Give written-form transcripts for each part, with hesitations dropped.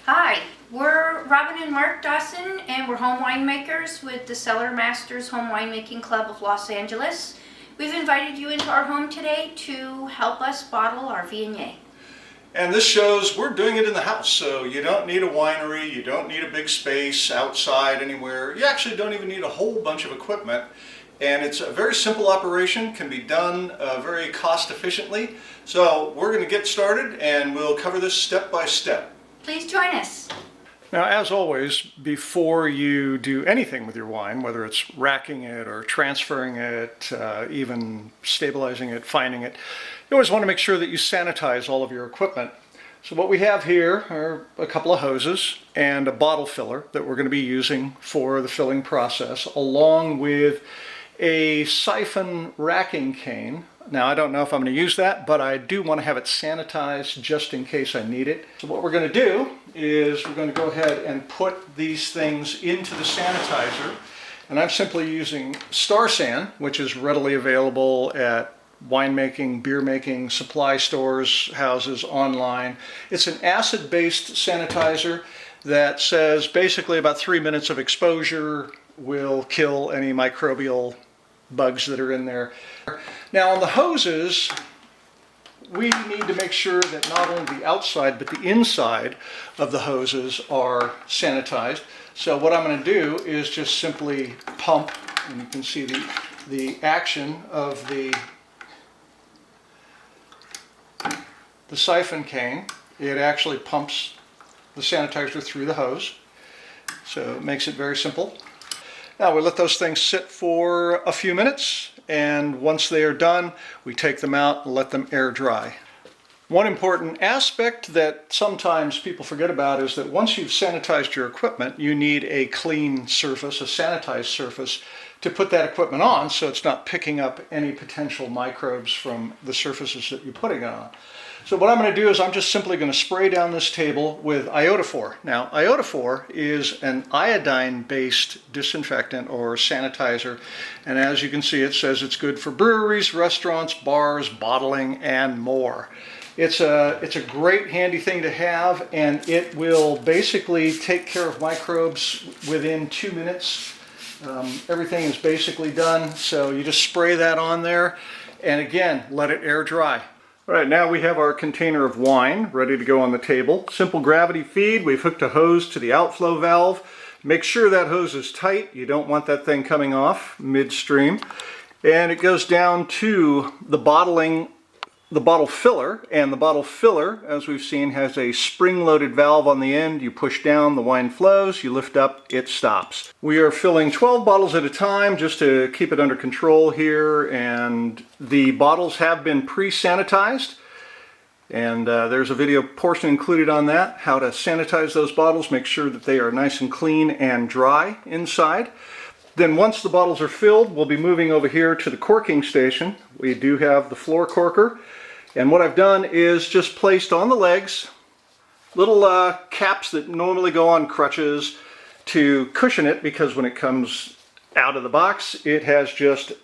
Hi, we're Robin and Mark Dawson, and we're home winemakers with the Cellar Masters Home Winemaking Club of Los Angeles. We've invited you into our home today to help us bottle our Viognier. And this shows we're doing it in the house, so you don't need a winery, you don't need a big space outside anywhere. You actually don't even need a whole bunch of equipment. And it's a very simple operation, can be done very cost efficiently. So we're going to get started and we'll cover this step by step. Please join us. Now, as always, before you do anything with your wine, whether it's racking it or transferring it, even stabilizing it, fining it, you always want to make sure that you sanitize all of your equipment. So what we have here are a couple of hoses and a bottle filler that we're going to be using for the filling process, along with a siphon racking cane. Now, I don't know if I'm going to use that, but I do want to have it sanitized just in case I need it. So what we're going to do is we're going to go ahead and put these things into the sanitizer. And I'm simply using Star San, which is readily available at winemaking, beer making, supply stores, houses, online. It's an acid-based sanitizer that says basically about 3 minutes of exposure will kill any microbial bugs that are in there. Now on the hoses, we need to make sure that not only the outside but the inside of the hoses are sanitized. So what I'm going to do is just simply pump, and you can see the action of the siphon cane. It actually pumps the sanitizer through the hose, so it makes it very simple. Now we let those things sit for a few minutes, and once they are done, we take them out and let them air dry. One important aspect that sometimes people forget about is that once you've sanitized your equipment, you need a clean surface, a sanitized surface, to put that equipment on so it's not picking up any potential microbes from the surfaces that you're putting it on. So what I'm going to do is I'm just simply going to spray down this table with iodophor. Now, iodophor is an iodine-based disinfectant or sanitizer, and as you can see, it says it's good for breweries, restaurants, bars, bottling, and more. It's a great handy thing to have, and it will basically take care of microbes within 2 minutes. Everything is basically done, so you just spray that on there, and again, let it air dry. All right, now we have our container of wine ready to go on the table. Simple gravity feed. We've hooked a hose to the outflow valve. Make sure that hose is tight. You don't want that thing coming off midstream. And it goes down to the bottle filler, and the bottle filler, as we've seen, has a spring-loaded valve on the end. You push down, the wine flows, you lift up, it stops. We are filling 12 bottles at a time just to keep it under control here, and the bottles have been pre-sanitized, and there's a video portion included on that, how to sanitize those bottles, make sure that they are nice and clean and dry inside. Then once the bottles are filled, we'll be moving over here to the corking station. We do have the floor corker. And what I've done is just placed on the legs little caps that normally go on crutches to cushion it, because when it comes out of the box, it has just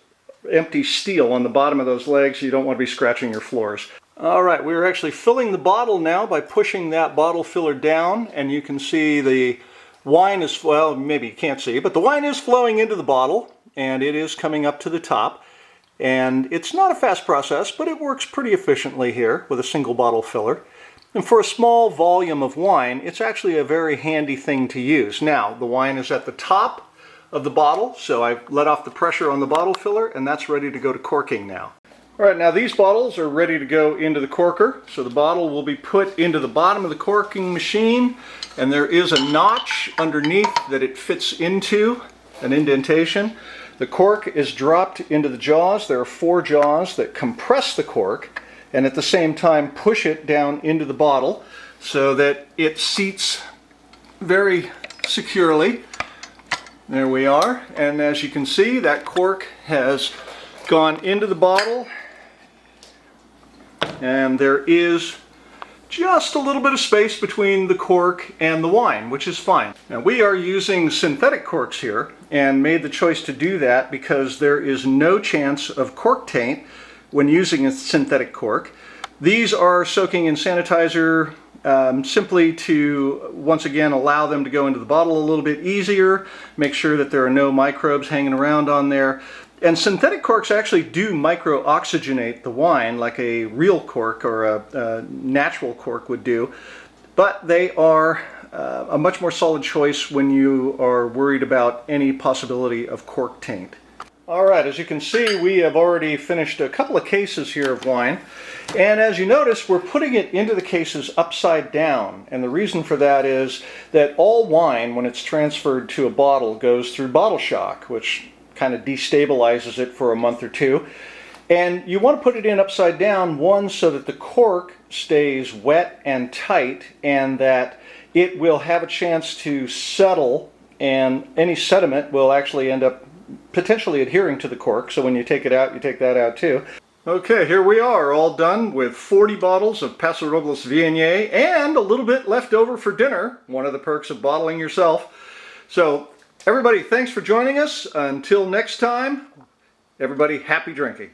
empty steel on the bottom of those legs. You don't want to be scratching your floors. All right, we're actually filling the bottle now by pushing that bottle filler down, and you can see the wine is, well, maybe you can't see, but the wine is flowing into the bottle, and it is coming up to the top. And it's not a fast process, but it works pretty efficiently here with a single bottle filler. And for a small volume of wine, it's actually a very handy thing to use. Now, the wine is at the top of the bottle, so I've let off the pressure on the bottle filler, and that's ready to go to corking now. All right, now these bottles are ready to go into the corker. So the bottle will be put into the bottom of the corking machine, and there is a notch underneath that it fits into, an indentation. The cork is dropped into the jaws. There are 4 jaws that compress the cork and at the same time push it down into the bottle so that it seats very securely. There we are, and as you can see, that cork has gone into the bottle, and there is just a little bit of space between the cork and the wine, which is fine. Now, we are using synthetic corks here and made the choice to do that because there is no chance of cork taint when using a synthetic cork. These are soaking in sanitizer simply to, once again, allow them to go into the bottle a little bit easier, make sure that there are no microbes hanging around on there. And synthetic corks actually do micro-oxygenate the wine like a real cork or a natural cork would do, but they are a much more solid choice when you are worried about any possibility of cork taint. All right, as you can see, we have already finished a couple of cases here of wine. And as you notice, we're putting it into the cases upside down. And the reason for that is that all wine, when it's transferred to a bottle, goes through bottle shock, which kind of destabilizes it for a month or two. And you want to put it in upside down, one, so that the cork stays wet and tight, and that it will have a chance to settle, and any sediment will actually end up potentially adhering to the cork, so when you take it out, you take that out too. Okay, here we are, all done with 40 bottles of Paso Robles Viognier and a little bit left over for dinner, one of the perks of bottling yourself. So, everybody, thanks for joining us. Until next time, everybody, happy drinking.